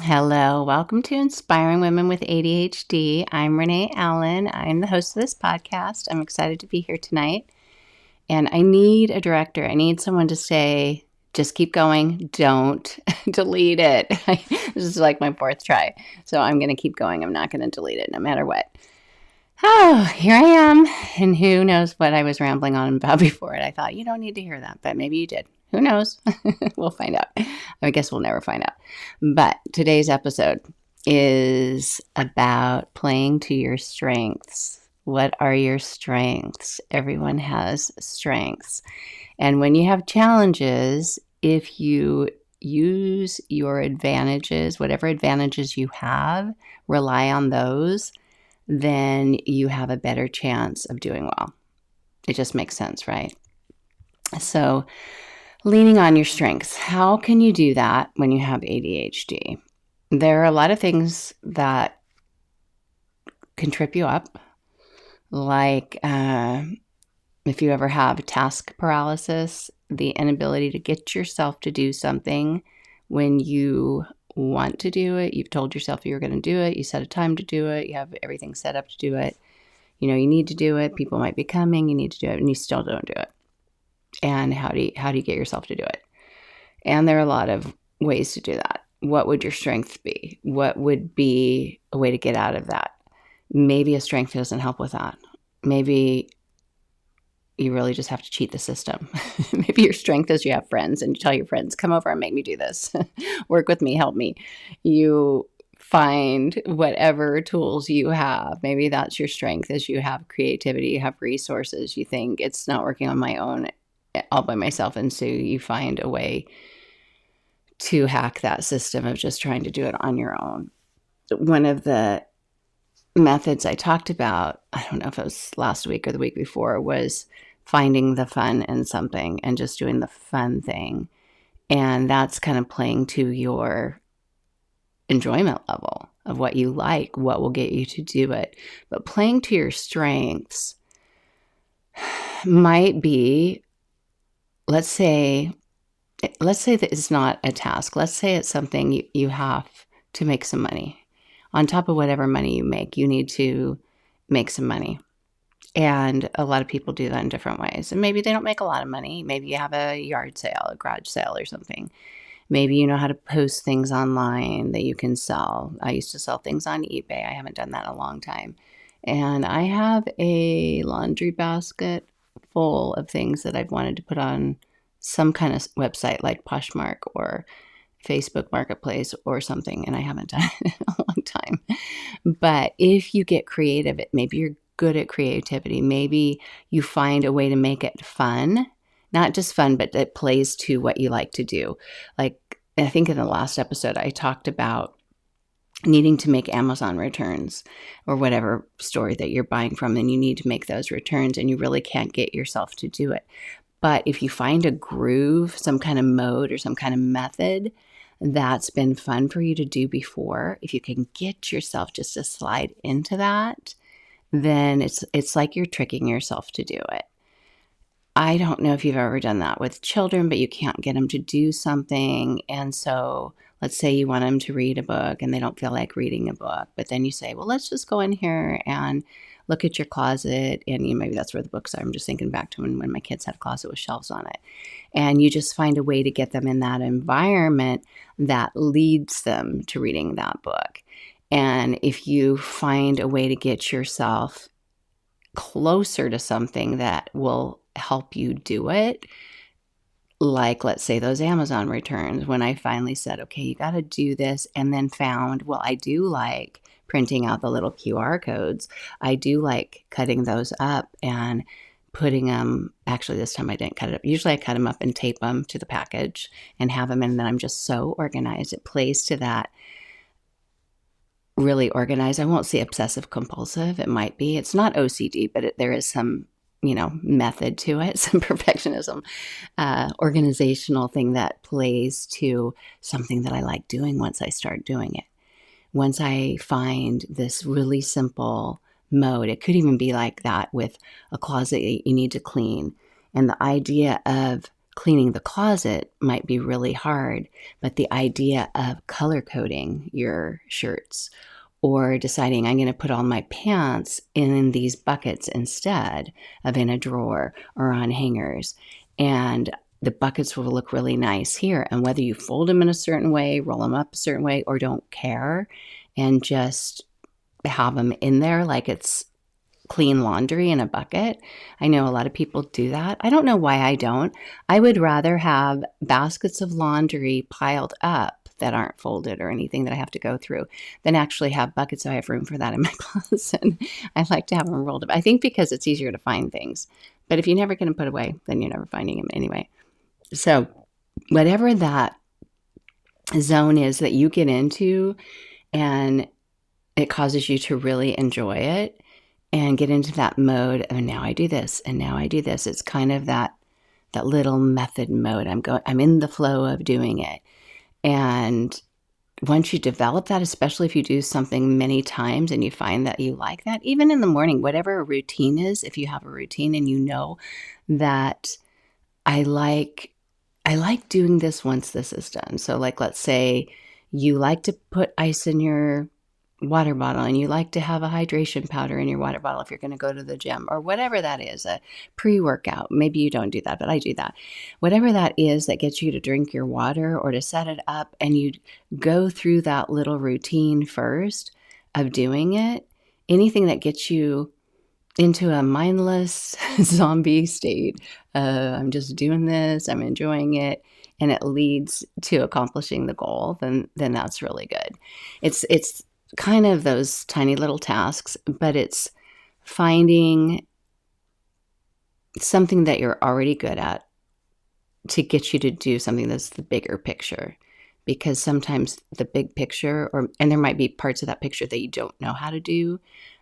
Hello, welcome to Inspiring Women with ADHD. I'm Renee Allen. I'm the host of this podcast. I'm excited to be here tonight. And I need a director. I need someone to say, just keep going. Don't delete it. This is like my fourth try. So I'm going to keep going. I'm not going to delete it no matter what. Oh, here I am. And who knows what I was rambling on about before it. I thought, you don't need to hear that, but maybe you did. Who knows? We'll find out. I guess we'll never find out. But today's episode is about playing to your strengths. What are your strengths? Everyone has strengths. And when you have challenges, if you use your advantages, whatever advantages you have, rely on those, then you have a better chance of doing well. It just makes sense, right? So, leaning on your strengths. How can you do that when you have ADHD? There are a lot of things that can trip you up, like if you ever have task paralysis, the inability to get yourself to do something when you want to do it. You've told yourself you're going to do it. You set a time to do it. You have everything set up to do it. You know, you need to do it. People might be coming. You need to do it, and you still don't do it. And how do you get yourself to do it? And there are a lot of ways to do that. What would your strength be? What would be a way to get out of that? Maybe a strength doesn't help with that. Maybe you really just have to cheat the system. Maybe your strength is you have friends and you tell your friends, come over and make me do this. Work with me, help me. You find whatever tools you have. Maybe that's your strength, is you have creativity, you have resources. You think it's not working on my own, all by myself. And so you find a way to hack that system of just trying to do it on your own. One of the methods I talked about, I don't know if it was last week or the week before, was finding the fun in something and just doing the fun thing. And that's kind of playing to your enjoyment level of what you like, what will get you to do it. But playing to your strengths might be, let's say that it's not a task. Let's say it's something you have to make some money. On top of whatever money you make, you need to make some money. And a lot of people do that in different ways. And maybe they don't make a lot of money. Maybe you have a yard sale, a garage sale or something. Maybe you know how to post things online that you can sell. I used to sell things on eBay. I haven't done that in a long time. And I have a laundry basket full of things that I've wanted to put on some kind of website like Poshmark or Facebook Marketplace or something, and I haven't done it in a long time. But if you get creative, maybe you're good at creativity. Maybe you find a way to make it fun, not just fun, but it plays to what you like to do. Like, I think in the last episode, I talked about needing to make Amazon returns or whatever store that you're buying from, and you need to make those returns, and you really can't get yourself to do it. But if you find a groove, some kind of mode or some kind of method that's been fun for you to do before, if you can get yourself just to slide into that, then it's like you're tricking yourself to do it. I don't know if you've ever done that with children, but you can't get them to do something. And so let's say you want them to read a book and they don't feel like reading a book, but then you say, well, let's just go in here and look at your closet. And maybe that's where the books are. I'm just thinking back to when my kids had a closet with shelves on it. And you just find a way to get them in that environment that leads them to reading that book. And if you find a way to get yourself closer to something that will help you do it, like let's say those Amazon returns, when I finally said, okay, you got to do this, and then found, well, I do like printing out the little QR codes. I do like cutting those up and putting them, actually this time I didn't cut it up. Usually I cut them up and tape them to the package and have them, and then I'm just so organized. It plays to that really organized. I won't say obsessive compulsive. It might be. It's not OCD, but there is some, method to it, some perfectionism, organizational thing that plays to something that I like doing once I start doing it. Once I find this really simple mode, it could even be like that with a closet you need to clean. And the idea of cleaning the closet might be really hard, but the idea of color coding your shirts or deciding I'm going to put all my pants in these buckets instead of in a drawer or on hangers. And the buckets will look really nice here. And whether you fold them in a certain way, roll them up a certain way, or don't care and just have them in there like it's clean laundry in a bucket. I know a lot of people do that. I don't know why I don't. I would rather have baskets of laundry piled up that aren't folded or anything that I have to go through than actually have buckets so I have room for that in my closet. I like to have them rolled up. I think because it's easier to find things. But if you never get them put away, then you're never finding them anyway. So whatever that zone is that you get into and it causes you to really enjoy it and get into that mode of now I do this and now I do this. It's kind of that little method mode. I'm in the flow of doing it. And once you develop that, especially if you do something many times and you find that you like that, even in the morning, whatever a routine is, if you have a routine and you know that I like doing this once this is done. So like, let's say you like to put ice in your water bottle and you like to have a hydration powder in your water bottle if you're going to go to the gym or whatever that is, a pre-workout. Maybe you don't do that, but I do that. Whatever that is that gets you to drink your water or to set it up, and you go through that little routine first of doing it, anything that gets you into a mindless zombie state. I'm just doing this, I'm enjoying it, and it leads to accomplishing the goal, then that's really good. It's kind of those tiny little tasks, but it's finding something that you're already good at to get you to do something that's the bigger picture. Because sometimes the big picture, and there might be parts of that picture that you don't know how to do,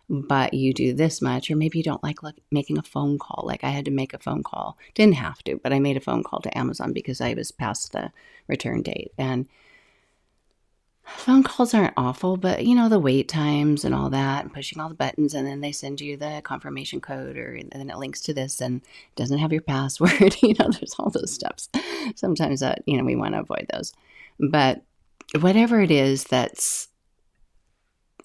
but you do this much, or maybe you don't like making a phone call. Like I had to make a phone call. Didn't have to, but I made a phone call to Amazon because I was past the return date. And phone calls aren't awful, but the wait times and all that, and pushing all the buttons, and then they send you the confirmation code, and then it links to this and doesn't have your password. There's all those steps. Sometimes that, we want to avoid those. But whatever it is that's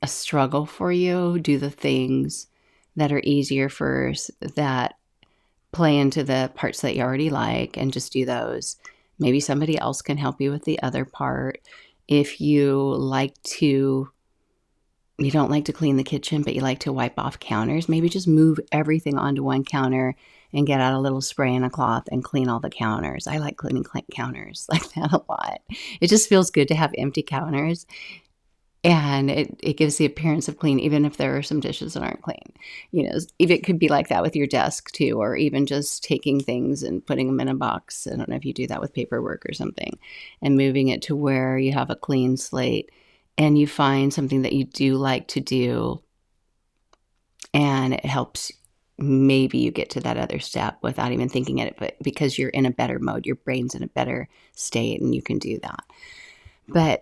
a struggle for you, do the things that are easier first, that play into the parts that you already like, and just do those. Maybe somebody else can help you with the other part. If you don't like to clean the kitchen, but you like to wipe off counters, maybe just move everything onto one counter and get out a little spray and a cloth and clean all the counters. I like cleaning counters like that a lot. It just feels good to have empty counters. And it gives the appearance of clean, even if there are some dishes that aren't clean. It could be like that with your desk too, or even just taking things and putting them in a box. I don't know if you do that with paperwork or something, and moving it to where you have a clean slate and you find something that you do like to do, and it helps. Maybe you get to that other step without even thinking it, but because you're in a better mode, your brain's in a better state, and you can do that. But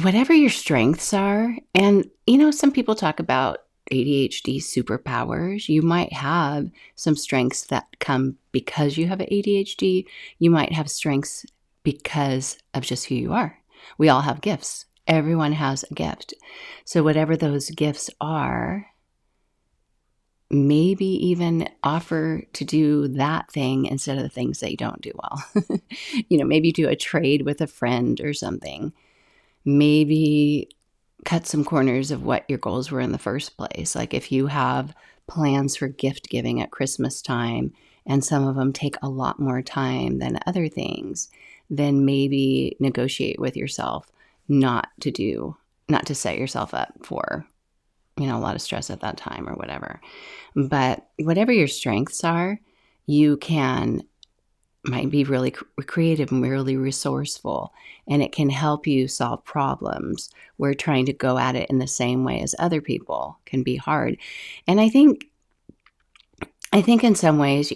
whatever your strengths are, and some people talk about ADHD superpowers. You might have some strengths that come because you have ADHD. You might have strengths because of just who you are. We all have gifts. Everyone has a gift. So whatever those gifts are, maybe even offer to do that thing instead of the things that you don't do well. Maybe do a trade with a friend or something. Maybe cut some corners of what your goals were in the first place. Like if you have plans for gift giving at Christmas time and some of them take a lot more time than other things, then maybe negotiate with yourself not to set yourself up for, a lot of stress at that time or whatever. But whatever your strengths are, you might be really creative and really resourceful, and it can help you solve problems where trying to go at it in the same way as other people can be hard. And I think in some ways,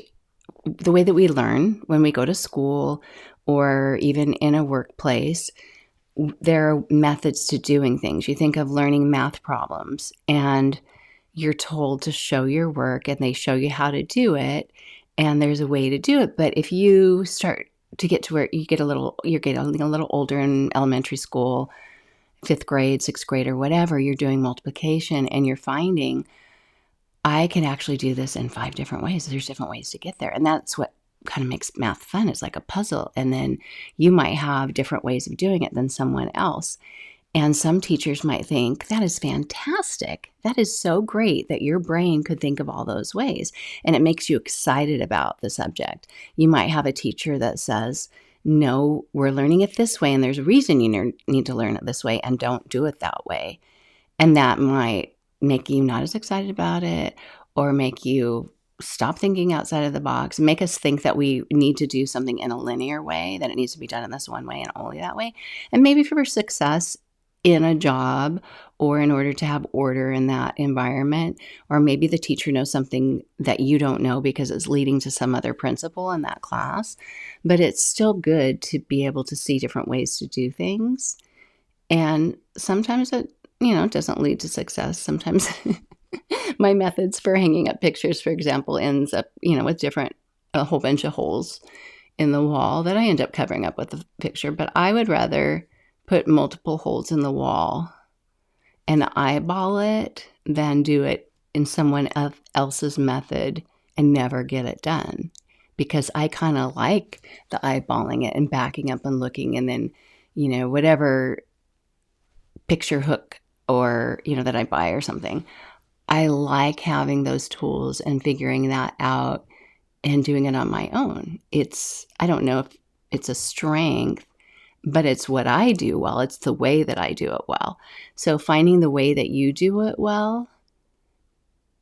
the way that we learn when we go to school or even in a workplace, there are methods to doing things. You think of learning math problems, and you're told to show your work, and they show you how to do it. And there's a way to do it. But if you start to get to where you're getting a little older in elementary school, 5th grade, 6th grade, or whatever, you're doing multiplication and you're finding, I can actually do this in 5 different ways. There's different ways to get there. And that's what kind of makes math fun. It's like a puzzle. And then you might have different ways of doing it than someone else. And some teachers might think, that is fantastic. That is so great that your brain could think of all those ways. And it makes you excited about the subject. You might have a teacher that says, no, we're learning it this way, and there's a reason you need to learn it this way, and don't do it that way. And that might make you not as excited about it, or make you stop thinking outside of the box, make us think that we need to do something in a linear way, that it needs to be done in this one way and only that way. And maybe for success in a job, or in order to have order in that environment, or maybe the teacher knows something that you don't know because it's leading to some other principal in that class. But it's still good to be able to see different ways to do things. And sometimes it, doesn't lead to success. Sometimes my methods for hanging up pictures, for example, ends up, with a whole bunch of holes in the wall that I end up covering up with the picture. But I would rather put multiple holes in the wall and eyeball it than do it in someone else's method and never get it done. Because I kind of like the eyeballing it and backing up and looking, and then, whatever picture hook or, that I buy or something, I like having those tools and figuring that out and doing it on my own. I don't know if it's a strength, but it's what I do well. It's the way that I do it well. So finding the way that you do it well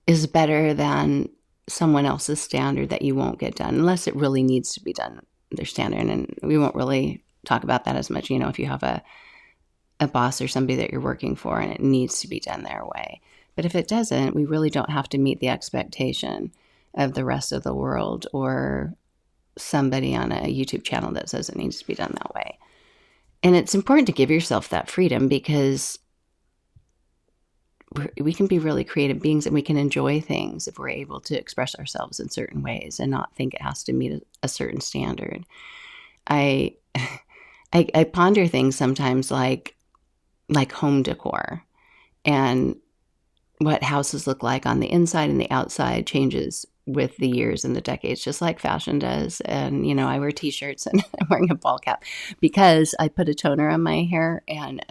is better than someone else's standard that you won't get done, unless it really needs to be done their standard. And we won't really talk about that as much, if you have a boss or somebody that you're working for and it needs to be done their way. But if it doesn't, we really don't have to meet the expectation of the rest of the world or somebody on a YouTube channel that says it needs to be done that way. And it's important to give yourself that freedom, because we can be really creative beings and we can enjoy things if we're able to express ourselves in certain ways and not think it has to meet a certain standard. I ponder things sometimes like home decor, and what houses look like on the inside and the outside changes with the years and the decades, just like fashion does. And, I wear t-shirts and I'm wearing a ball cap because I put a toner on my hair, and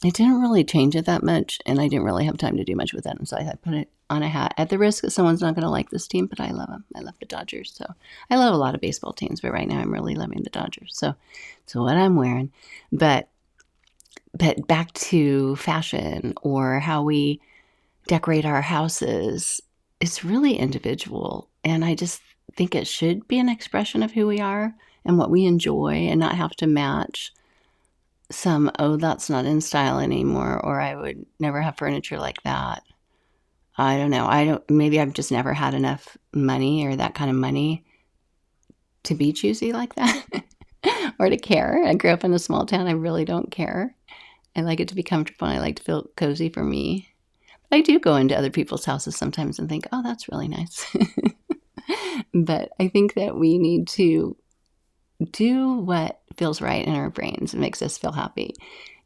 it didn't really change it that much. And I didn't really have time to do much with it. And so I put it on a hat at the risk that someone's not going to like this team, but I love them. I love the Dodgers. So I love a lot of baseball teams, but right now I'm really loving the Dodgers. So what I'm wearing, but back to fashion or how we decorate our houses, it's really individual. And I just think it should be an expression of who we are and what we enjoy, and not have to match that's not in style anymore, or I would never have furniture like that. I don't know. Maybe I've just never had enough money or that kind of money to be choosy like that or to care. I grew up in a small town. I really don't care. I like it to be comfortable. I like to feel cozy for me. I do go into other people's houses sometimes and think, oh, that's really nice. But I think that we need to do what feels right in our brains and makes us feel happy.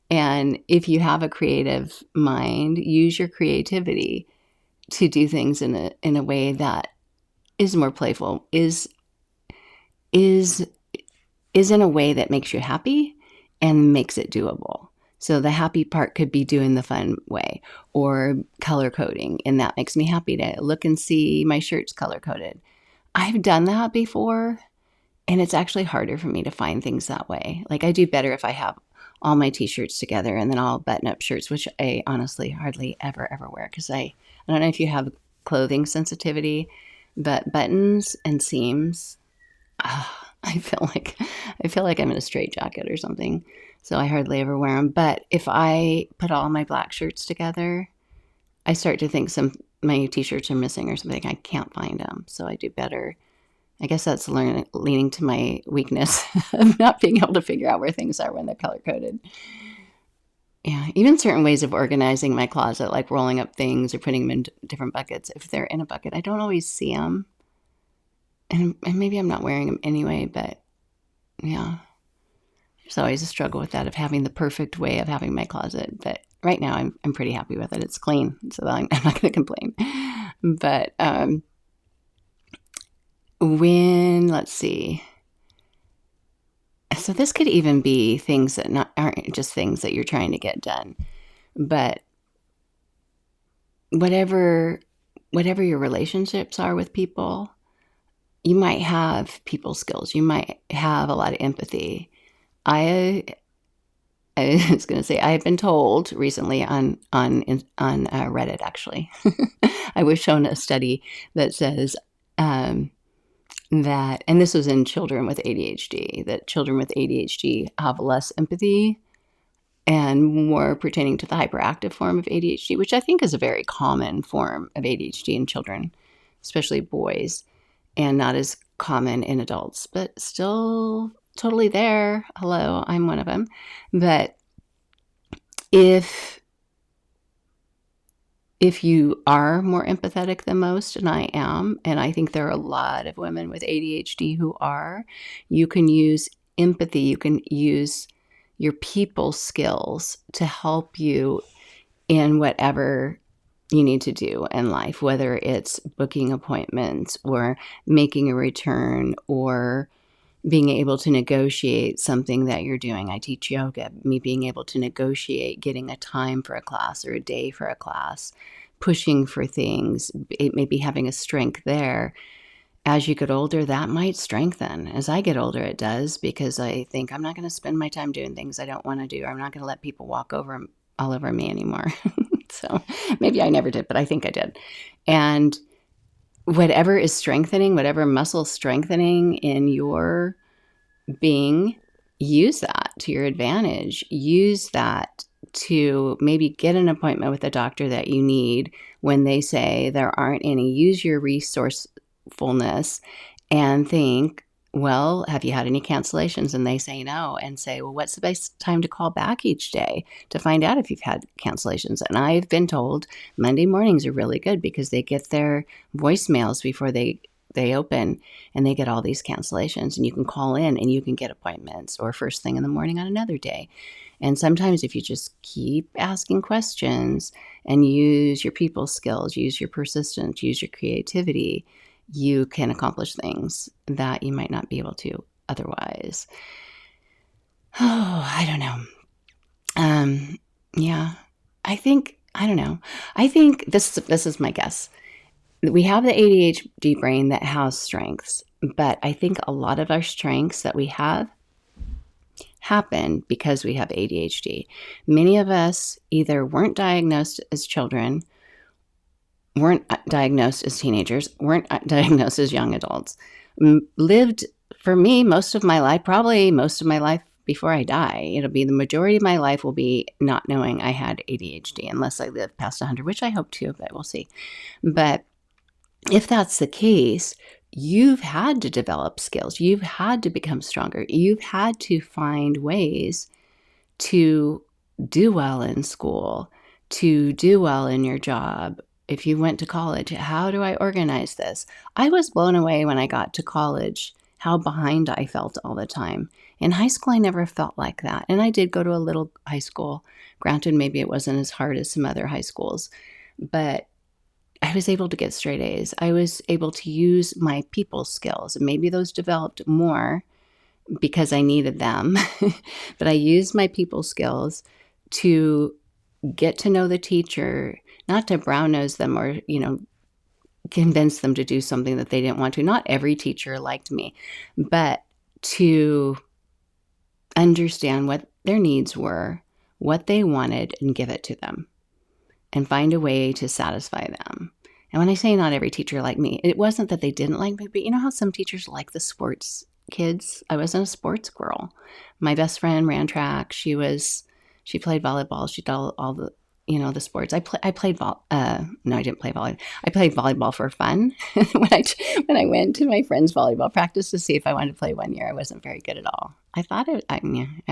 And if you have a creative mind, use your creativity to do things in a way that is more playful, is in a way that makes you happy and makes it doable. So the happy part could be doing the fun way, or color coding, and that makes me happy to look and see my shirts color coded. I've done that before, and it's actually harder for me to find things that way. Like, I do better if I have all my t-shirts together and then all button-up shirts, which I honestly hardly ever wear, because I don't know if you have clothing sensitivity, but buttons and seams, I feel like I'm in a straitjacket or something. So I hardly ever wear them. But if I put all my black shirts together, I start to think my t-shirts are missing or something. I can't find them. So I do better. I guess that's leaning to my weakness of not being able to figure out where things are when they're color-coded. Yeah, even certain ways of organizing my closet, like rolling up things or putting them in different buckets. If they're in a bucket, I don't always see them. And maybe I'm not wearing them anyway, but Yeah. There's always a struggle with that of having the perfect way of having my closet. But right now I'm pretty happy with it. It's clean. So I'm not going to complain. But let's see. So this could even be things that aren't just things that you're trying to get done. But whatever your relationships are with people, you might have people skills. You might have a lot of empathy. I was going to say I have been told recently on Reddit, actually. I was shown a study that says that, and this was in children with ADHD, that children with ADHD have less empathy and more pertaining to the hyperactive form of ADHD, which I think is a very common form of ADHD in children, especially boys, and not as common in adults, but still totally there. Hello, I'm one of them. But if you are more empathetic than most, and I am, and I think there are a lot of women with ADHD who are, you can use empathy, you can use your people skills to help you in whatever you need to do in life, whether it's booking appointments or making a return or being able to negotiate something that you're doing. I teach yoga, me being able to negotiate getting a time for a class or a day for a class, pushing for things, maybe having a strength there. As you get older, that might strengthen. As I get older, it does, because I think I'm not going to spend my time doing things I don't want to do. I'm not going to let people walk all over me anymore. So maybe I never did, but I think I did. And whatever is strengthening, whatever muscle strengthening in your being, use that to your advantage. Use that to maybe get an appointment with a doctor that you need when they say there aren't any. Use your resourcefulness and think, well, have you had any cancellations? And they say no, and say, well, what's the best time to call back each day to find out if you've had cancellations? And I've been told Monday mornings are really good because they get their voicemails before they open, and they get all these cancellations, and you can call in and you can get appointments, or first thing in the morning on another day. And sometimes if you just keep asking questions and use your people skills, use your persistence, use your creativity, you can accomplish things that you might not be able to otherwise. Oh, I don't know. Yeah, I don't know. I think this is my guess. We have the ADHD brain that has strengths, but I think a lot of our strengths that we have happen because we have ADHD. Many of us either weren't diagnosed as children, weren't diagnosed as teenagers, weren't diagnosed as young adults, lived, for me, most of my life, probably most of my life before I die. It'll be the majority of my life will be not knowing I had ADHD, unless I live past 100, which I hope to, but we'll see. But if that's the case, you've had to develop skills. You've had to become stronger. You've had to find ways to do well in school, to do well in your job. If you went to college, how do I organize this? I was blown away when I got to college, how behind I felt all the time. In high school, I never felt like that. And I did go to a little high school. Granted, maybe it wasn't as hard as some other high schools, but I was able to get straight A's. I was able to use my people skills. And maybe those developed more because I needed them. But I used my people skills to get to know the teacher, not to brown nose them or, convince them to do something that they didn't want to. Not every teacher liked me, but to understand what their needs were, what they wanted, and give it to them, and find a way to satisfy them. And when I say not every teacher liked me, it wasn't that they didn't like me, but you know how some teachers like the sports kids? I wasn't a sports girl. My best friend ran track. She played volleyball. She did all the, the sports. I played no, I didn't play volleyball. I played volleyball for fun. when I went to my friend's volleyball practice to see if I wanted to play one year, I wasn't very good at all. I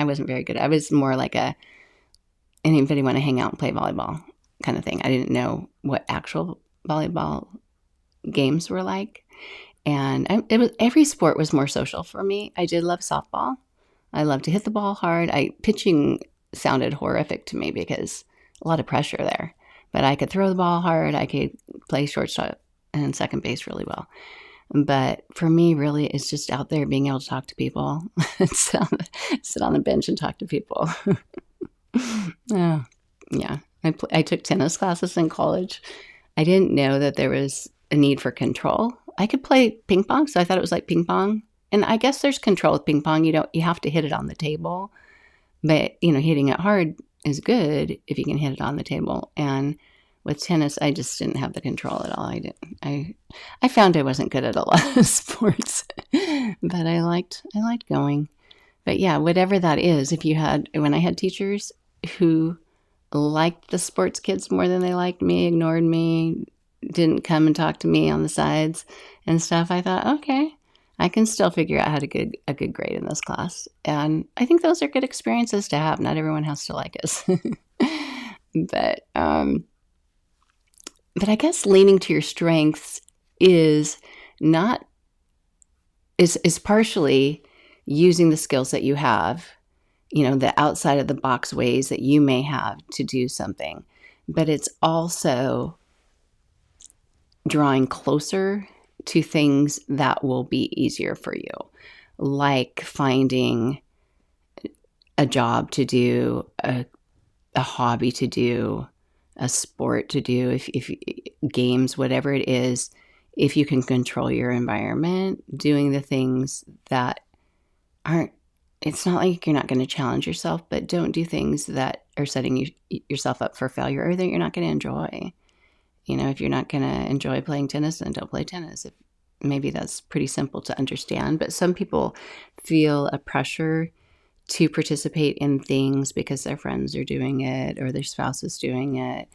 wasn't very good. I was more like anybody want to hang out and play volleyball kind of thing. I didn't know what actual volleyball games were like. And every sport was more social for me. I did love softball. I love to hit the ball hard. Pitching sounded horrific to me because a lot of pressure there. But I could throw the ball hard. I could play shortstop and second base really well. But for me, really, it's just out there being able to talk to people, sit on the bench and talk to people. Oh, yeah. I took tennis classes in college. I didn't know that there was a need for control. I could play ping pong, so I thought it was like ping pong. And I guess there's control with ping pong. You have to hit it on the table. But, hitting it hard is good if you can hit it on the table. And with tennis, I just didn't have the control at all. I found I wasn't good at a lot of sports, but I liked going. But yeah, whatever that is, when I had teachers who liked the sports kids more than they liked me, ignored me, didn't come and talk to me on the sides and stuff, I thought, okay, I can still figure out how to get a good grade in this class. And I think those are good experiences to have. Not everyone has to like us. But I guess leaning to your strengths is partially using the skills that you have, the outside of the box ways that you may have to do something. But it's also drawing closer to things that will be easier for you, like finding a job to do, a hobby to do, a sport to do, if games, whatever it is. If you can control your environment, doing the things that aren't, it's not like you're not going to challenge yourself, but don't do things that are setting yourself up for failure or that you're not going to enjoy. If you're not going to enjoy playing tennis, then don't play tennis. Maybe that's pretty simple to understand, but some people feel a pressure to participate in things because their friends are doing it or their spouse is doing it,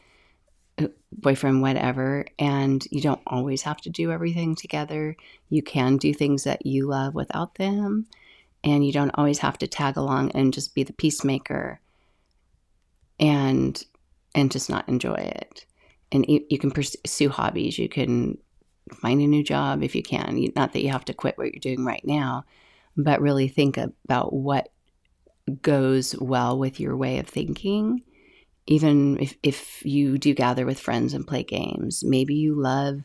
boyfriend, whatever. And you don't always have to do everything together. You can do things that you love without them. And you don't always have to tag along and just be the peacemaker and just not enjoy it. And you can pursue hobbies. You can find a new job if you can. Not that you have to quit what you're doing right now, but really think about what goes well with your way of thinking. Even if you do gather with friends and play games, maybe you love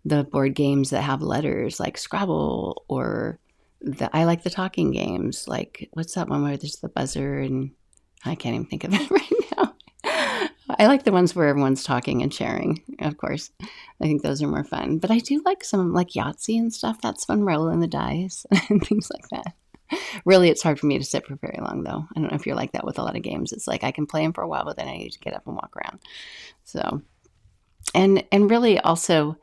the board games that have letters like Scrabble, or I like the talking games. Like, what's that one where there's the buzzer and I can't even think of it right now. I like the ones where everyone's talking and sharing, of course. I think those are more fun. But I do like some like Yahtzee and stuff. That's fun, rolling the dice and things like that. Really, it's hard for me to sit for very long, though. I don't know if you're like that with a lot of games. It's like I can play them for a while, but then I need to get up and walk around. So, and really also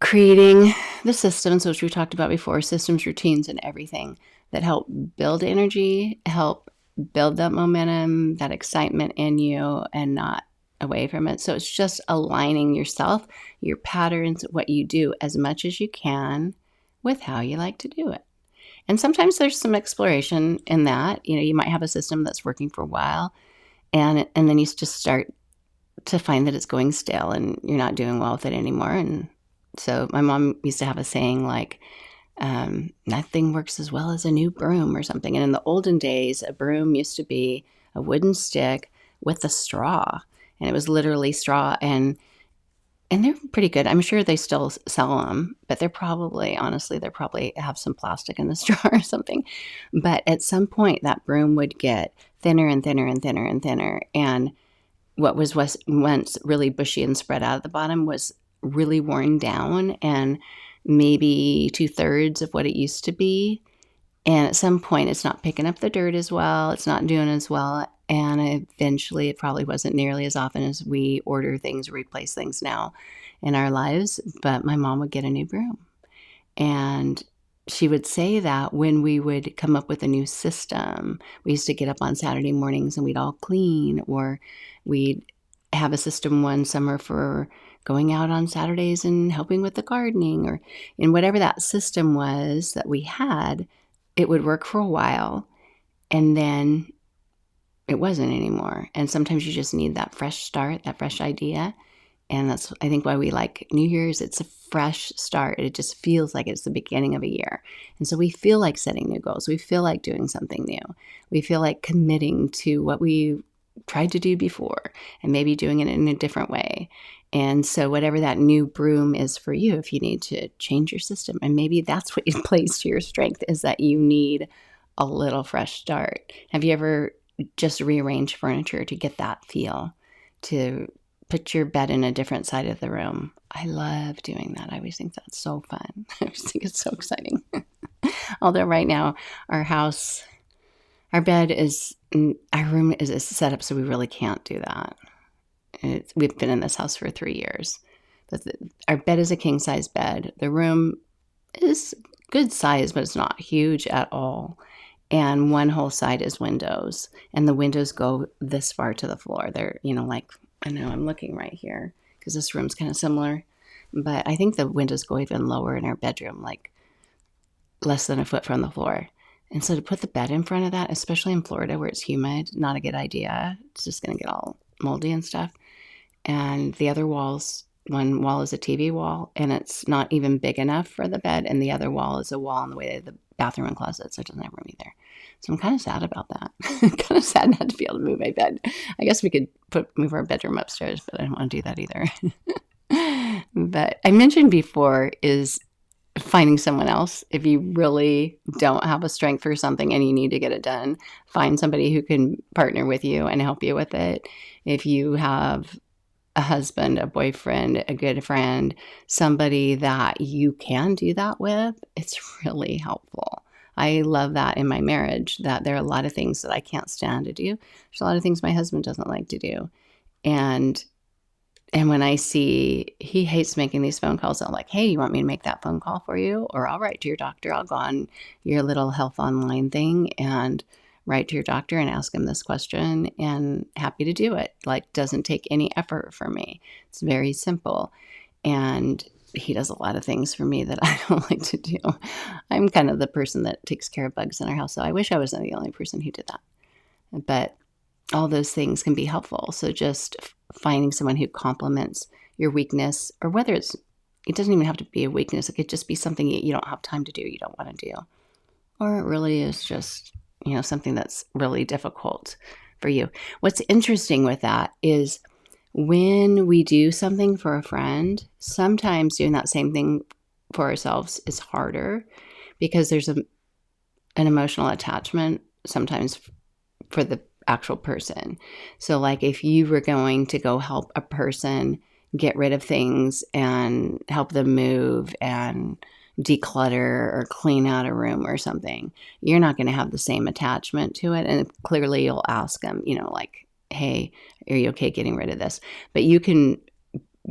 creating the systems, which we talked about before, systems, routines, and everything that help build energy, help build that momentum, that excitement in you and not away from it. So it's just aligning yourself, your patterns, what you do as much as you can with how you like to do it. And sometimes there's some exploration in that. You might have a system that's working for a while and then you just start to find that it's going stale and you're not doing well with it anymore. And so my mom used to have a saying like, nothing works as well as a new broom or something. And in the olden days, a broom used to be a wooden stick with a straw, and it was literally straw, and they're pretty good. I'm sure they still sell them, but they probably have some plastic in the straw or something. But at some point, that broom would get thinner and thinner and thinner and thinner, and what was once really bushy and spread out at the bottom was really worn down and maybe 2/3 of what it used to be. And at some point, it's not picking up the dirt as well. It's not doing as well. And eventually, it probably wasn't nearly as often as we order things, replace things now in our lives. But my mom would get a new broom. And she would say that when we would come up with a new system, we used to get up on Saturday mornings and we'd all clean, or we'd have a system one summer for going out on Saturdays and helping with the gardening, or in whatever that system was that we had, it would work for a while and then it wasn't anymore. And sometimes you just need that fresh start, that fresh idea. And that's, I think, why we like New Year's. It's a fresh start. It just feels like it's the beginning of a year. And so we feel like setting new goals. We feel like doing something new. We feel like committing to what we tried to do before and maybe doing it in a different way. And so whatever that new broom is for you, if you need to change your system, and maybe that's what plays to your strength, is that you need a little fresh start. Have you ever just rearranged furniture to get that feel, to put your bed in a different side of the room? I love doing that. I always think that's so fun. I always think it's so exciting. Although right now our bed is, our room is set up so we really can't do that. We've been in this house for 3 years. Our bed is a king size bed. The room is good size, but it's not huge at all. And one whole side is windows, and the windows go this far to the floor. They're, like, I know I'm looking right here because this room's kind of similar, but I think the windows go even lower in our bedroom, like less than a foot from the floor. And so to put the bed in front of that, especially in Florida where it's humid, not a good idea. It's just going to get all moldy and stuff. And the other walls, one wall is a TV wall, and it's not even big enough for the bed, and the other wall is a wall on the way to the bathroom and closet, so it doesn't have room either. So I'm kind of sad about that. Kind of sad not to be able to move my bed. I guess we could move our bedroom upstairs, but I don't want to do that either. But I mentioned before is finding someone else. If you really don't have a strength for something and you need to get it done, find somebody who can partner with you and help you with it. If you have a husband, a boyfriend, a good friend, somebody that you can do that with, it's really helpful. I love that in my marriage, that there are a lot of things that I can't stand to do. There's a lot of things my husband doesn't like to do. And when I see he hates making these phone calls, I'm like, hey, you want me to make that phone call for you? Or I'll write to your doctor. I'll go on your little health online thing and write to your doctor and ask him this question, and happy to do it. Like, doesn't take any effort for me. It's very simple. And he does a lot of things for me that I don't like to do. I'm kind of the person that takes care of bugs in our house, so I wish I wasn't the only person who did that. But all those things can be helpful. So just finding someone who complements your weakness, or whether it doesn't even have to be a weakness. It could just be something you don't have time to do, you don't want to do. Or it really is just, something that's really difficult for you. What's interesting with that is when we do something for a friend, sometimes doing that same thing for ourselves is harder because there's an emotional attachment sometimes for the actual person. So like if you were going to go help a person get rid of things and help them move and declutter or clean out a room or something, you're not going to have the same attachment to it. And clearly you'll ask them, like, hey, are you okay getting rid of this? But you can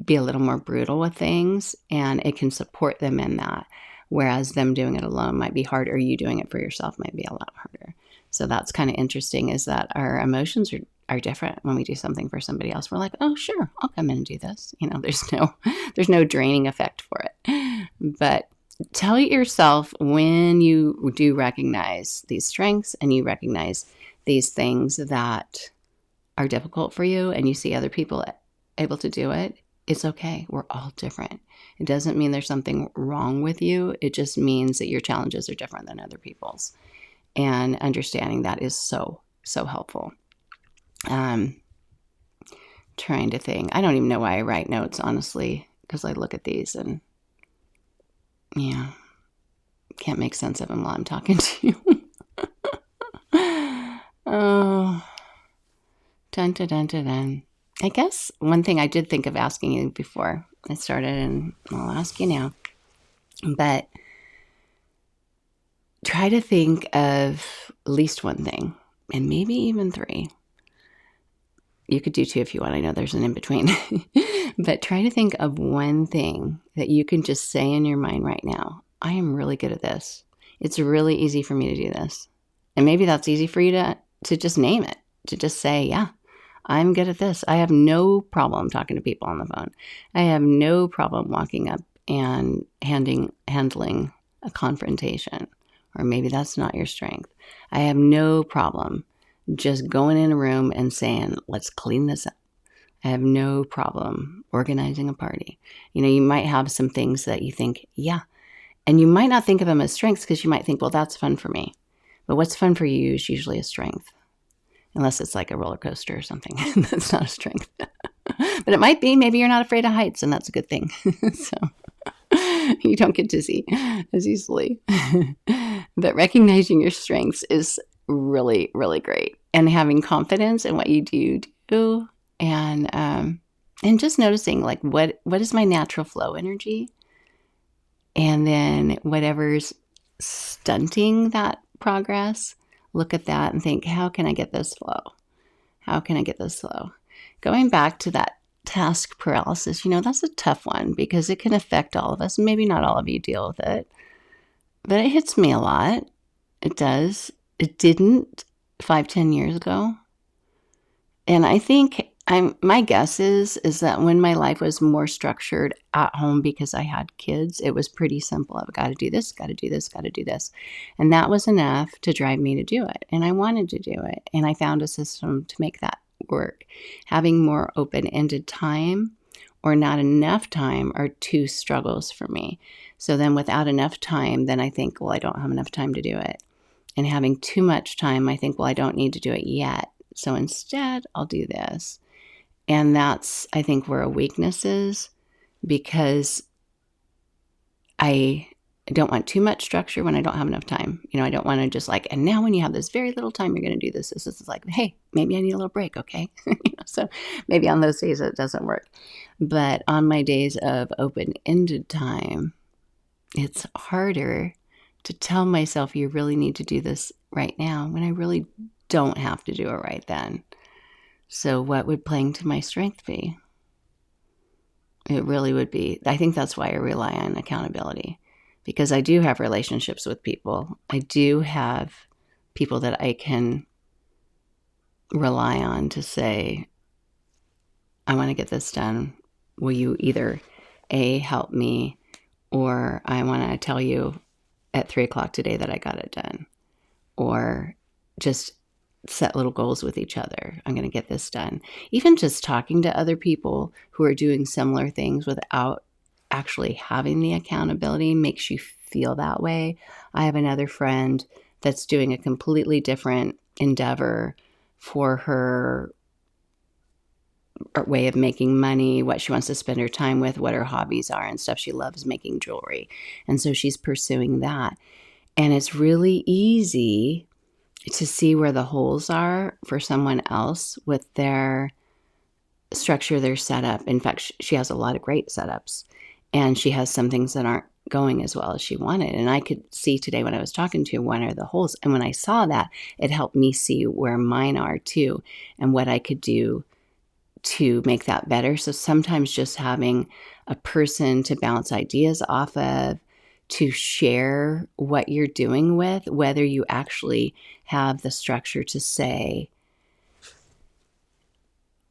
be a little more brutal with things, and it can support them in that. Whereas them doing it alone might be hard, or you doing it for yourself might be a lot harder. So that's kind of interesting, is that our emotions are different when we do something for somebody else. We're like, oh, sure, I'll come in and do this. There's no draining effect for it. But tell yourself when you do recognize these strengths and you recognize these things that are difficult for you, and you see other people able to do it, it's okay. We're all different. It doesn't mean there's something wrong with you. It just means that your challenges are different than other people's. And understanding that is so, so helpful. Trying to think. I don't even know why I write notes, honestly, because I look at these and, can't make sense of them while I'm talking to you. Oh, dun, dun, dun, dun, dun. I guess one thing I did think of asking you before I started, and I'll ask you now, but try to think of at least one thing, and maybe even 3. You could do 2 if you want. I know there's an in-between. But try to think of one thing that you can just say in your mind right now. I am really good at this. It's really easy for me to do this. And maybe that's easy for you to just name it, to just say, yeah, I'm good at this. I have no problem talking to people on the phone. I have no problem walking up and handling a confrontation. Or maybe that's not your strength. I have no problem just going in a room and saying, let's clean this up. I have no problem organizing a party. You might have some things that you think, yeah, and you might not think of them as strengths because you might think, well, that's fun for me. But what's fun for you is usually a strength, unless it's like a roller coaster or something. That's not a strength. But it might be. Maybe you're not afraid of heights, and that's a good thing. So you don't get dizzy as easily. But recognizing your strengths is really, really great. And having confidence in what you do, and just noticing, like, what is my natural flow energy? And then whatever's stunting that progress, look at that and think, how can I get this flow? How can I get this flow? Going back to that task paralysis, that's a tough one because it can affect all of us. Maybe not all of you deal with it, but it hits me a lot. It does. It didn't 5-10 years ago. And I think my guess is that when my life was more structured at home because I had kids, it was pretty simple. I've got to do this, got to do this, got to do this. And that was enough to drive me to do it. And I wanted to do it. And I found a system to make that work. Having more open-ended time or not enough time are two struggles for me. So then without enough time, then I think, well, I don't have enough time to do it. And having too much time, I think, well, I don't need to do it yet. So instead, I'll do this. And that's, I think, where a weakness is, because I don't want too much structure when I don't have enough time. I don't want to just like, and now when you have this very little time, you're going to do this. This is like, hey, maybe I need a little break, okay? So maybe on those days it doesn't work. But on my days of open-ended time, it's harder to tell myself you really need to do this right now when I really don't have to do it right then. So what would playing to my strength be? It really would be. I think that's why I rely on accountability, because I do have relationships with people. I do have people that I can rely on to say, I want to get this done. Will you either A, help me, or I want to tell you at 3:00 today that I got it done, or just set little goals with each other. I'm going to get this done. Even just talking to other people who are doing similar things without actually having the accountability makes you feel that way. I have another friend that's doing a completely different endeavor for her way of making money, what she wants to spend her time with, what her hobbies are and stuff. She loves making jewelry. And so she's pursuing that. And it's really easy to see where the holes are for someone else with their structure, their setup. In fact, she has a lot of great setups, and she has some things that aren't going as well as she wanted. And I could see today when I was talking to one of the holes. And when I saw that, it helped me see where mine are too and what I could do to make that better. So sometimes just having a person to bounce ideas off of, to share what you're doing with, whether you actually have the structure to say,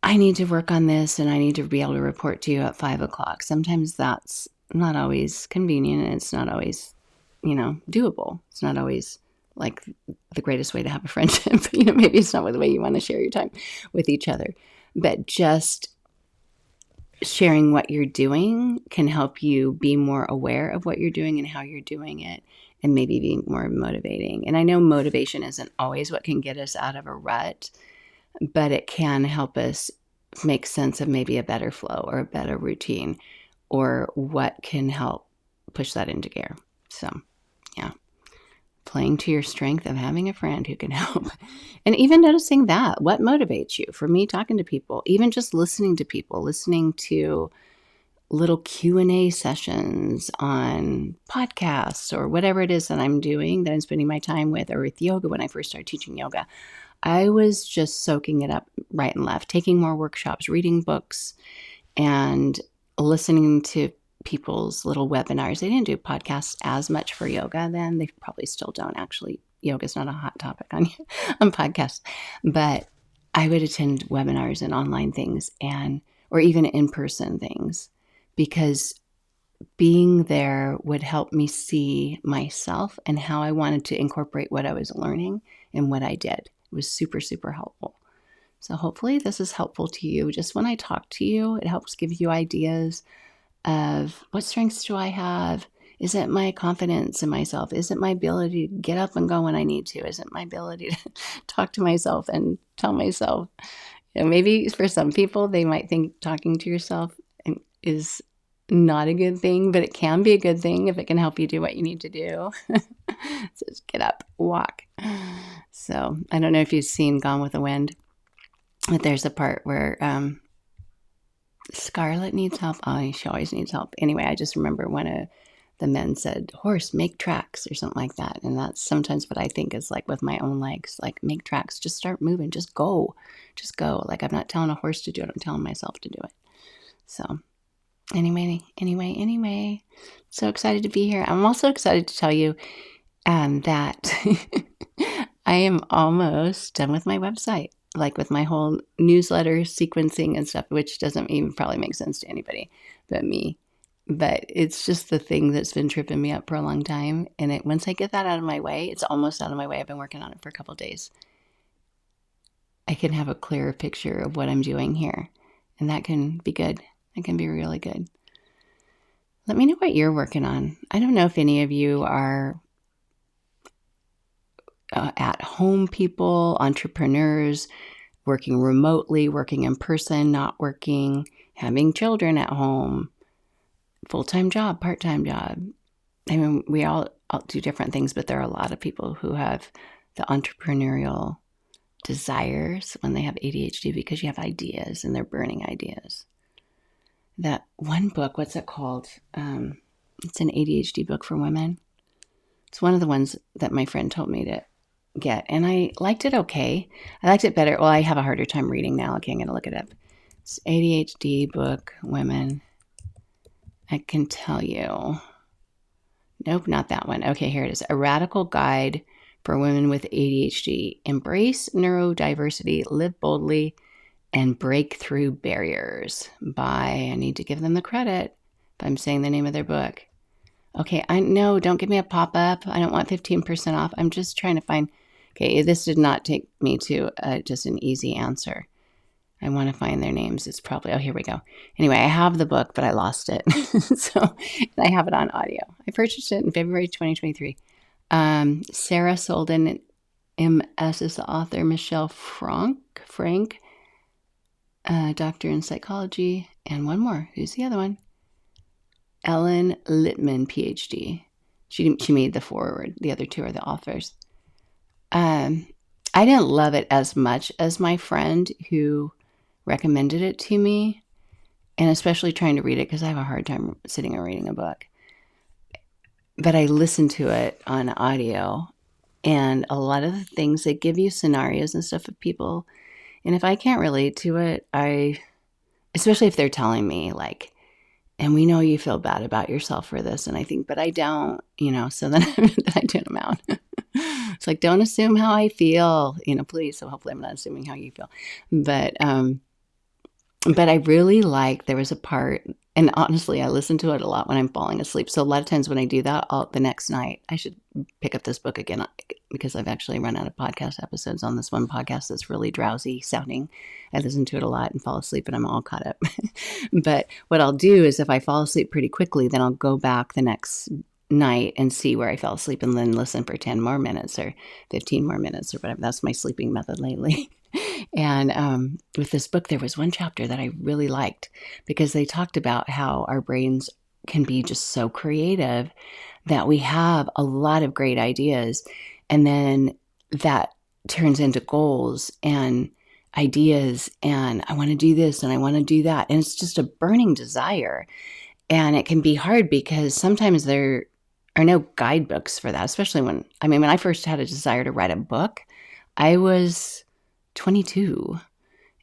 I need to work on this and I need to be able to report to you at 5:00. Sometimes that's not always convenient and it's not always, doable. It's not always like the greatest way to have a friendship. Maybe it's not the way you want to share your time with each other, but just sharing what you're doing can help you be more aware of what you're doing and how you're doing it, and maybe being more motivating. And I know motivation isn't always what can get us out of a rut, but it can help us make sense of maybe a better flow or a better routine, or what can help push that into gear. So, yeah. Playing to your strength of having a friend who can help. And even noticing that, what motivates you? For me, talking to people, even just listening to people, listening to little Q&A sessions on podcasts or whatever it is that I'm doing, that I'm spending my time with, or with yoga. When I first started teaching yoga, I was just soaking it up right and left, taking more workshops, reading books, and listening to people's little webinars. They didn't do podcasts as much for yoga then. They probably still don't, actually. Yoga is not a hot topic on podcasts. But I would attend webinars and online things, or even in-person things, because being there would help me see myself and how I wanted to incorporate what I was learning and what I did. It was super, super helpful. So hopefully this is helpful to you. Just when I talk to you, it helps give you ideas of what strengths do I have? Is it my confidence in myself? Is it my ability to get up and go when I need to? Is it my ability to talk to myself and tell myself? Maybe for some people, they might think talking to yourself is not a good thing, but it can be a good thing if it can help you do what you need to do. So just get up, walk. So I don't know if you've seen Gone with the Wind, but there's a part where Scarlett needs help. Oh, she always needs help. Anyway, I just remember one of the men said, horse, make tracks or something like that. And that's sometimes what I think is like with my own legs, like make tracks, just start moving, just go. Like I'm not telling a horse to do it. I'm telling myself to do it. So anyway, so excited to be here. I'm also excited to tell you that I am almost done with my website, like with my whole newsletter sequencing and stuff, which doesn't even probably make sense to anybody but me. But it's just the thing that's been tripping me up for a long time. And once I get that out of my way, it's almost out of my way. I've been working on it for a couple of days. I can have a clearer picture of what I'm doing here. And that can be good. That can be really good. Let me know what you're working on. I don't know if any of you are at-home people, entrepreneurs, working remotely, working in person, not working, having children at home, full-time job, part-time job. I mean, we all do different things, but there are a lot of people who have the entrepreneurial desires when they have ADHD because you have ideas and they're burning ideas. That one book, what's it called? It's an ADHD book for women. It's one of the ones that my friend told me to get, and I liked it okay. I liked it better. Well, I have a harder time reading now. Okay, I'm going to look it up. It's ADHD book, women. I can tell you. Nope, not that one. Okay, here it is. A Radical Guide for Women with ADHD. Embrace neurodiversity, live boldly, and break through barriers by, I need to give them the credit if I'm saying the name of their book. Okay, I know, don't give me a pop-up. I don't want 15% off. I'm just trying to find, okay, this did not take me to just an easy answer. I want to find their names. It's probably, oh, here we go. Anyway, I have the book, but I lost it. So I have it on audio. I purchased it in February 2023. Sarah Solden, MS is the author. Michelle Frank, doctor in psychology. And one more. Who's the other one? Ellen Littman, PhD. She made the foreword. The other two are the authors. I didn't love it as much as my friend who recommended it to me, and especially trying to read it because I have a hard time sitting and reading a book. But I listened to it on audio, and a lot of the things, they give you scenarios and stuff of people, and if I can't relate to it, especially if they're telling me like, and we know you feel bad about yourself for this, and I think, but I don't, so then I tune them out. It's like, don't assume how I feel, please. So hopefully I'm not assuming how you feel. But I really like, there was a part, and honestly, I listen to it a lot when I'm falling asleep. So a lot of times when I do that, the next night, I should pick up this book again because I've actually run out of podcast episodes on this one podcast that's really drowsy sounding. I listen to it a lot and fall asleep and I'm all caught up. But what I'll do is if I fall asleep pretty quickly, then I'll go back the next night and see where I fell asleep and then listen for 10 more minutes or 15 more minutes or whatever. That's my sleeping method lately. And with this book, there was one chapter that I really liked because they talked about how our brains can be just so creative that we have a lot of great ideas. And then that turns into goals and ideas. And I want to do this and I want to do that. And it's just a burning desire. And it can be hard because sometimes there are no guidebooks for that, especially when I first had a desire to write a book, I was 22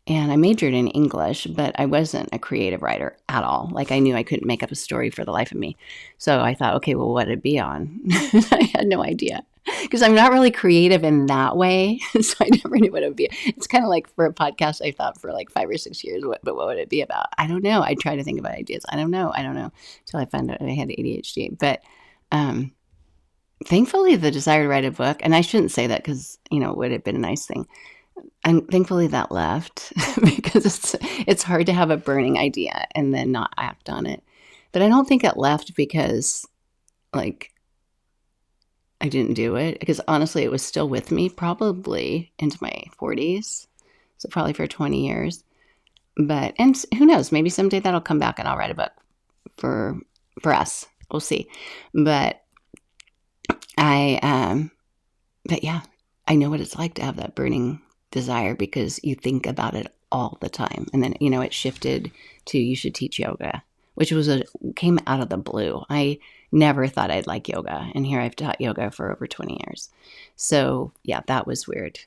and I majored in English, but I wasn't a creative writer at all. Like I knew I couldn't make up a story for the life of me. So I thought, okay, well, what would it be on? I had no idea because I'm not really creative in that way. So I never knew what it would be. It's kind of like for a podcast, I thought for like 5 or 6 years, but what would it be about? I don't know. I try to think about ideas. I don't know until I found out I had ADHD. But thankfully, the desire to write a book, and I shouldn't say that because, it would have been a nice thing. And thankfully that left because it's hard to have a burning idea and then not act on it. But I don't think it left because like I didn't do it, because honestly it was still with me probably into my 40s. So probably for 20 years. But and who knows, maybe someday that'll come back and I'll write a book for us. We'll see. But but yeah, I know what it's like to have that burning desire because you think about it all the time. And then, it shifted to you should teach yoga, which came out of the blue. I never thought I'd like yoga. And here I've taught yoga for over 20 years. So yeah, that was weird,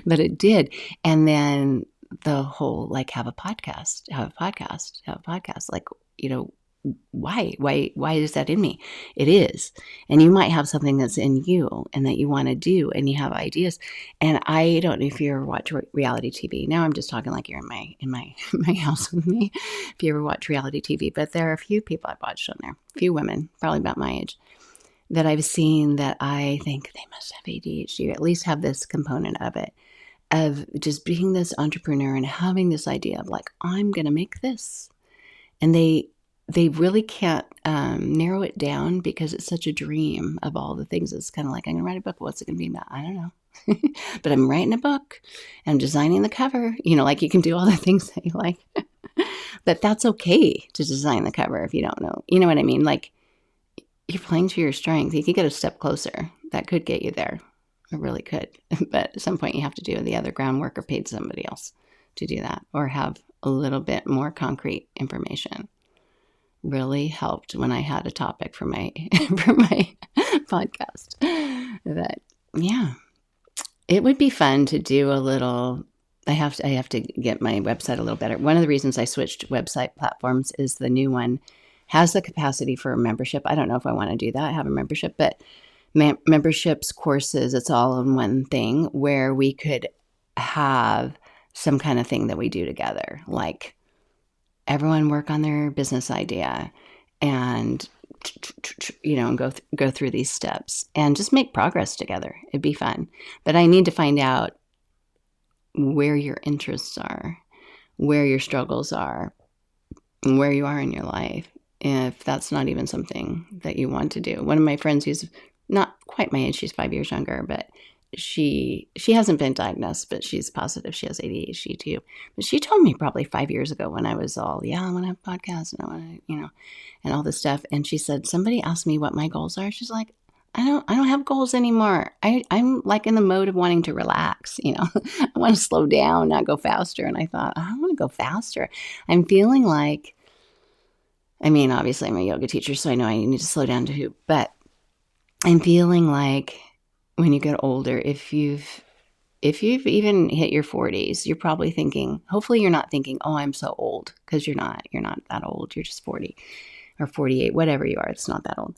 but it did. And then the whole, like, have a podcast, like, why is that in me? It is. And you might have something that's in you and that you want to do and you have ideas. And I don't know if you ever watch reality TV. Now I'm just talking like you're in my my house with me. If you ever watch reality TV, but there are a few people I've watched on there, a few women, probably about my age, that I've seen that I think they must have ADHD, or at least have this component of it, of just being this entrepreneur and having this idea of like, I'm going to make this. And they really can't narrow it down because it's such a dream of all the things. It's kind of like, I'm going to write a book. What's it going to be about? I don't know. But I'm writing a book. I'm designing the cover. Like you can do all the things that you like. But that's okay to design the cover if you don't know. You know what I mean? Like, you're playing to your strength. You could get a step closer. That could get you there. It really could. But at some point you have to do the other groundwork or pay somebody else to do that, or have a little bit more concrete information. Really helped when I had a topic for my podcast. But yeah, it would be fun to do a little. I have to get my website a little better. One of the reasons I switched website platforms is the new one has the capacity for a membership. I don't know if I want to do that, have a membership, but memberships, courses, it's all in one thing where we could have some kind of thing that we do together, like everyone work on their business idea and go through these steps and just make progress together. It'd be fun. But I need to find out where your interests are, where your struggles are, and where you are in your life, if that's not even something that you want to do. One of my friends who's not quite my age, she's 5 years younger, but she hasn't been diagnosed, but she's positive she has ADHD too. But she told me probably 5 years ago when I was all, I want to have a podcast and I want to, and all this stuff. And she said, somebody asked me what my goals are. She's like, I don't have goals anymore. I'm like in the mode of wanting to relax. I want to slow down, not go faster. And I thought, I don't want to go faster. I'm feeling like, obviously I'm a yoga teacher, so I know I need to slow down too, but I'm feeling like when you get older, if you've even hit your 40s, you're probably thinking, hopefully you're not thinking, oh, I'm so old, because you're not that old. You're just 40 or 48, whatever you are. It's not that old.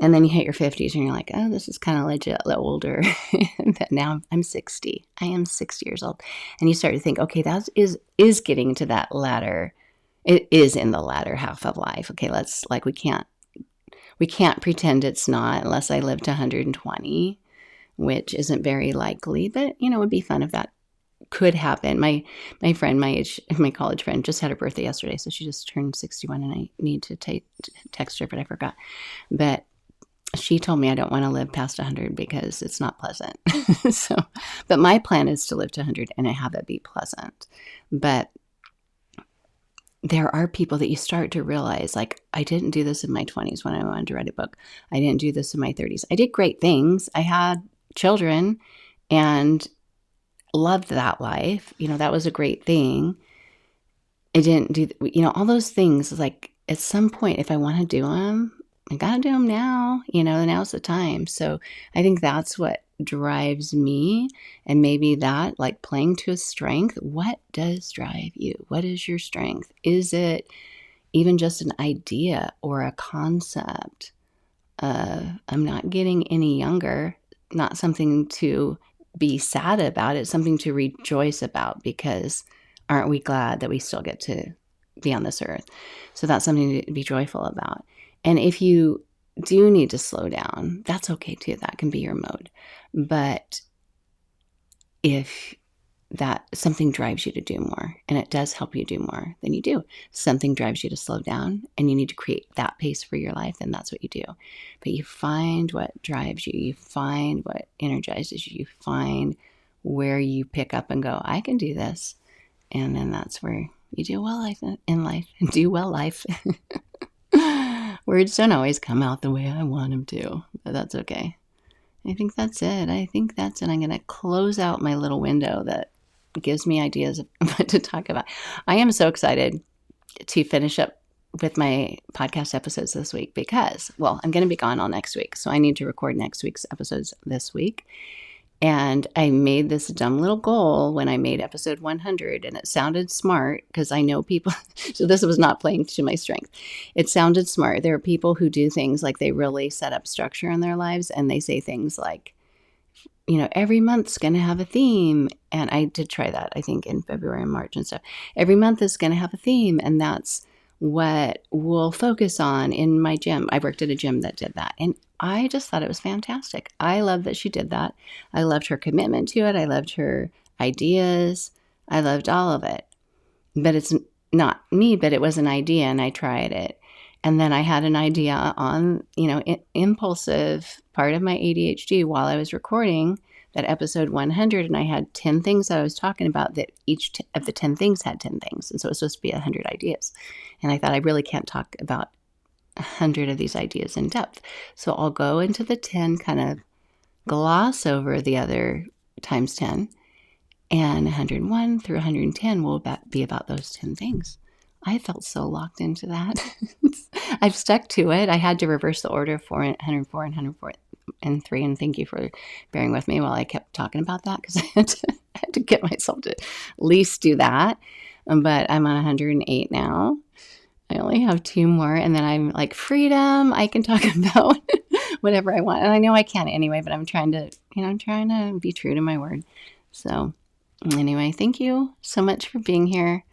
And then you hit your 50s and you're like, oh, this is kind of legit older. But now I'm 60. I am 60 years old. And you start to think, okay, that is getting to that latter. It is in the latter half of life. Okay, we can't pretend it's not, unless I live to 120, which isn't very likely, but it would be fun if that could happen. My friend, my college friend, just had her birthday yesterday, so she just turned 61, and I need to text her, but I forgot. But she told me I don't want to live past 100 because it's not pleasant. But my plan is to live to 100 and have it be pleasant. But there are people that you start to realize, like, I didn't do this in my 20s when I wanted to write a book. I didn't do this in my 30s. I did great things. I had children and loved that life. That was a great thing. I didn't do, all those things. Like, at some point, if I want to do them, I got to do them now. Now's the time. So I think that's what drives me. And maybe that, like, playing to a strength. What does drive you? What is your strength? Is it even just an idea or a concept? I'm not getting any younger. Not something to be sad about. It's something to rejoice about, because aren't we glad that we still get to be on this earth? So that's something to be joyful about. And if you do need to slow down, that's okay too. That can be your mode. But if that something drives you to do more, and it does help you do more than you do. Something drives you to slow down, and you need to create that pace for your life, and that's what you do. But you find what drives you. You find what energizes you. You find where you pick up and go, I can do this. And then that's where you do well in life and do well life. Words don't always come out the way I want them to, but that's okay. I think that's it. I'm going to close out my little window that gives me ideas of what to talk about. I am so excited to finish up with my podcast episodes this week because, well, I'm going to be gone all next week. So I need to record next week's episodes this week. And I made this dumb little goal when I made episode 100, and it sounded smart because I know people. So this was not playing to my strength. It sounded smart. There are people who do things like they really set up structure in their lives, and they say things like, every month's going to have a theme. And I did try that, I think, in February and March and stuff. Every month is going to have a theme, and that's what we'll focus on in my gym. I worked at a gym that did that, and I just thought it was fantastic. I love that she did that. I loved her commitment to it. I loved her ideas. I loved all of it. But it's not me, but it was an idea, and I tried it. And then I had an idea on, impulsive part of my ADHD while I was recording that episode 100, and I had 10 things that I was talking about that each of the 10 things had 10 things. And so it was supposed to be 100 ideas. And I thought I really can't talk about 100 of these ideas in depth. So I'll go into the 10, kind of gloss over the other times 10, and 101 through 110 will be about those 10 things. I felt so locked into that. I've stuck to it. I had to reverse the order for 104 and 104 and 3, and thank you for bearing with me while I kept talking about that because I had to get myself to at least do that. But I'm on 108 now. I only have 2 more, and then I'm like, freedom. I can talk about whatever I want, and I know I can't anyway. But I'm trying to, be true to my word. So, anyway, thank you so much for being here.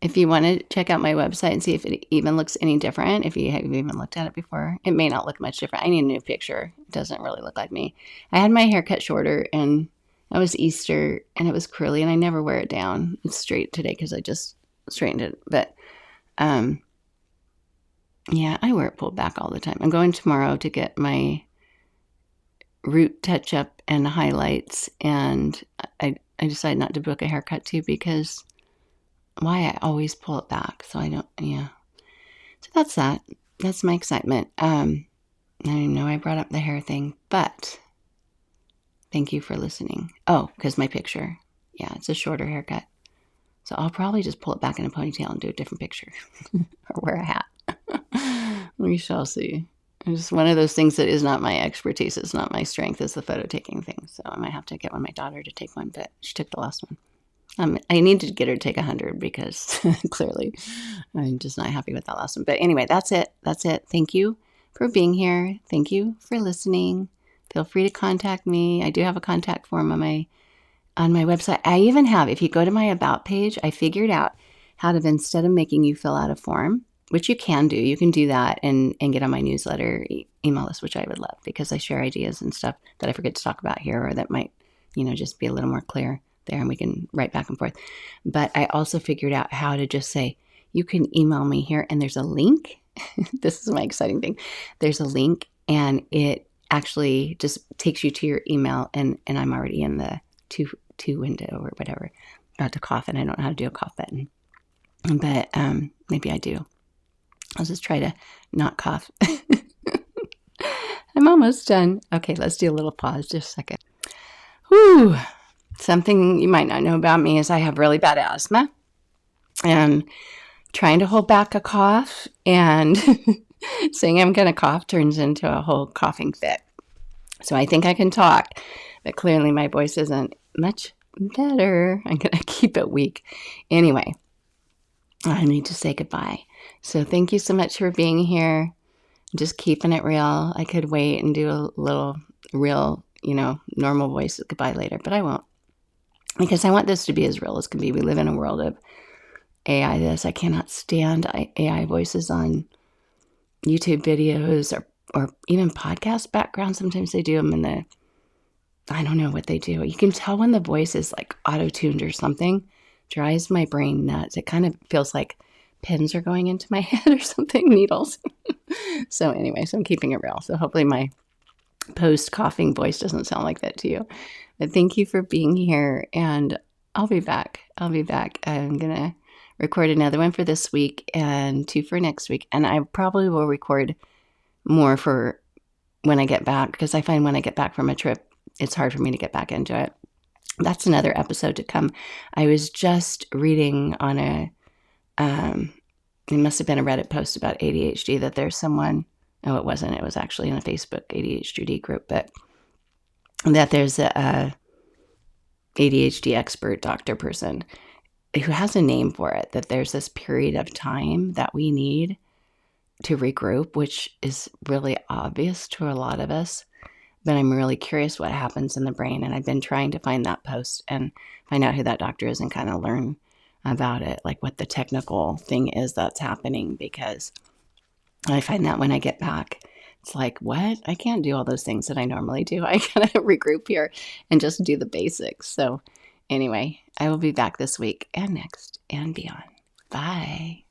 If you want to check out my website and see if it even looks any different, if you have even looked at it before, it may not look much different. I need a new picture. It doesn't really look like me. I had my hair cut shorter, and it was Easter, and it was curly, and I never wear it down. It's straight today because I just straightened it. But yeah, I wear it pulled back all the time. I'm going tomorrow to get my root touch up and highlights, and I decided not to book a haircut too because why I always pull it back. So I don't, yeah. So that's that. That's my excitement. I know I brought up the hair thing, but thank you for listening. Oh, because my picture. Yeah, it's a shorter haircut. So I'll probably just pull it back in a ponytail and do a different picture or wear a hat. We shall see. It's just one of those things that is not my expertise. It's not my strength. It's the photo taking thing. So I might have to get my daughter to take one, but she took the last one. I need to get her to take 100 because clearly I'm just not happy with that last one. But anyway, that's it. Thank you for being here. Thank you for listening. Feel free to contact me. I do have a contact form on my website. I even have, if you go to my About page, I figured out how to, instead of making you fill out a form, which you can do that and get on my newsletter email list, which I would love because I share ideas and stuff that I forget to talk about here or that might, just be a little more clear there and we can write back and forth. But I also figured out how to just say, you can email me here and there's a link. This is my exciting thing. There's a link and it actually just takes you to your email and I'm already in the to window or whatever. Not to cough, and I don't know how to do a cough button. But maybe I do. I'll just try to not cough. I'm almost done. Okay, let's do a little pause, just a second. Whew. Something you might not know about me is I have really bad asthma. And trying to hold back a cough and saying I'm going to cough turns into a whole coughing fit. So I think I can talk, but clearly my voice isn't much better. I'm going to keep it weak. Anyway, I need to say goodbye. So thank you so much for being here. Just keeping it real. I could wait and do a little real, normal voice goodbye later, but I won't. Because I want this to be as real as can be. We live in a world of AI this. I cannot stand AI voices on YouTube videos or even podcast backgrounds. Sometimes they do them in the I don't know what they do. You can tell when the voice is like auto-tuned or something. Drives my brain nuts. It kind of feels like pins are going into my head or something, needles. So anyway, so I'm keeping it real. So hopefully my post-coughing voice doesn't sound like that to you. But thank you for being here, and I'll be back. I'm going to record another one for this week and 2 for next week. And I probably will record more for when I get back, because I find when I get back from a trip, it's hard for me to get back into it. That's another episode to come. I was just reading on it must have been a Reddit post about ADHD, that there's someone, no, it wasn't. It was actually in a Facebook ADHD group, but that there's a ADHD expert doctor person who has a name for it, that there's this period of time that we need to regroup, which is really obvious to a lot of us. But I'm really curious what happens in the brain. And I've been trying to find that post and find out who that doctor is and kind of learn about it, like what the technical thing is that's happening, because I find that when I get back, it's like, what? I can't do all those things that I normally do. I gotta regroup here and just do the basics. So anyway, I will be back this week and next and beyond. Bye.